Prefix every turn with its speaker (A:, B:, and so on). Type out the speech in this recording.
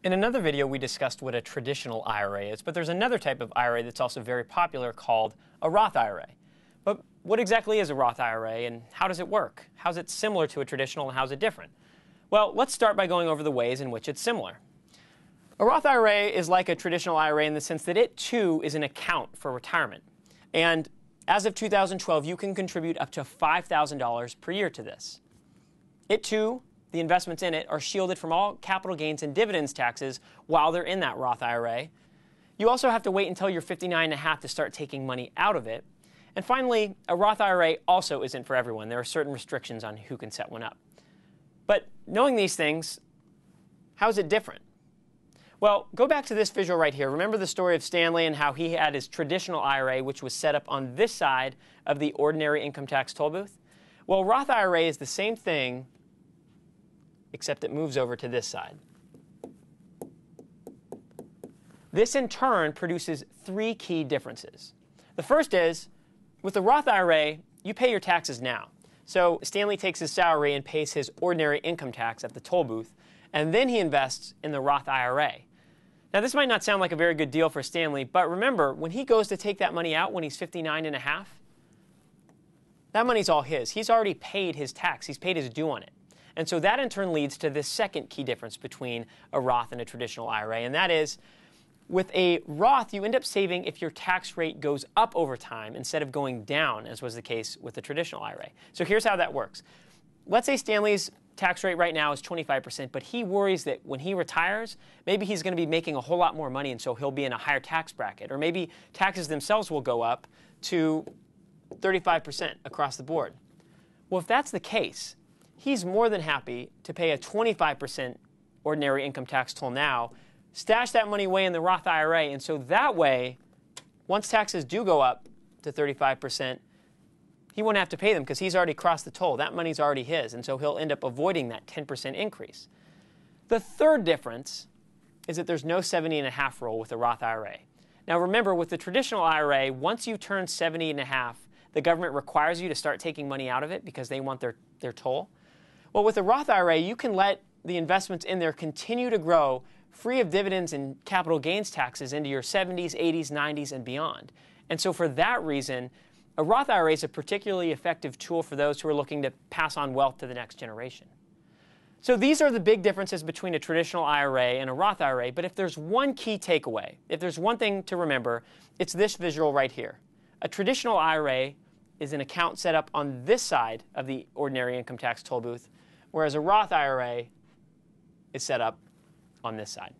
A: In another video, we discussed what a traditional IRA is, but there's another type of IRA that's also very popular called a Roth IRA. But what exactly is a Roth IRA, and how does it work? How's it similar to a traditional, and how's it different? Well, let's start by going over the ways in which it's similar. A Roth IRA is like a traditional IRA in the sense that it, too, is an account for retirement. And as of 2012, you can contribute up to $5,000 per year to this. It, too, the investments in it are shielded from all capital gains and dividends taxes while they're in that Roth IRA. You also have to wait until you're 59 and a half to start taking money out of it. And finally, a Roth IRA also isn't for everyone. There are certain restrictions on who can set one up. But knowing these things, how is it different? Well, go back to this visual right here. Remember the story of Stanley and how he had his traditional IRA, which was set up on this side of the ordinary income tax toll booth? Well, Roth IRA is the same thing, except it moves over to this side. This, in turn, produces three key differences. The first is, with the Roth IRA, you pay your taxes now. So Stanley takes his salary and pays his ordinary income tax at the toll booth, and then he invests in the Roth IRA. Now, this might not sound like a very good deal for Stanley, but remember, when he goes to take that money out when he's 59 and a half, that money's all his. He's already paid his tax. He's paid his due on it. And so that, in turn, leads to the second key difference between a Roth and a traditional IRA, and that is, with a Roth, you end up saving if your tax rate goes up over time instead of going down, as was the case with the traditional IRA. So here's how that works. Let's say Stanley's tax rate right now is 25%, but he worries that when he retires, maybe he's going to be making a whole lot more money, and so he'll be in a higher tax bracket. Or maybe taxes themselves will go up to 35% across the board. Well, if that's the case, he's more than happy to pay a 25% ordinary income tax toll now, stash that money away in the Roth IRA, and so that way, once taxes do go up to 35%, he won't have to pay them because he's already crossed the toll. That money's already his, and so he'll end up avoiding that 10% increase. The third difference is that there's no 70 and a half rule with the Roth IRA. Now remember, with the traditional IRA, once you turn 70 and a half, the government requires you to start taking money out of it because they want their toll. Well, with the Roth IRA, you can let the investments in there continue to grow free of dividends and capital gains taxes into your 70s, 80s, 90s, and beyond. And so for that reason, a Roth IRA is a particularly effective tool for those who are looking to pass on wealth to the next generation. So these are the big differences between a traditional IRA and a Roth IRA, but if there's one key takeaway, if there's one thing to remember, it's this visual right here. A traditional IRA is an account set up on this side of the ordinary income tax toll booth, whereas a Roth IRA is set up on this side.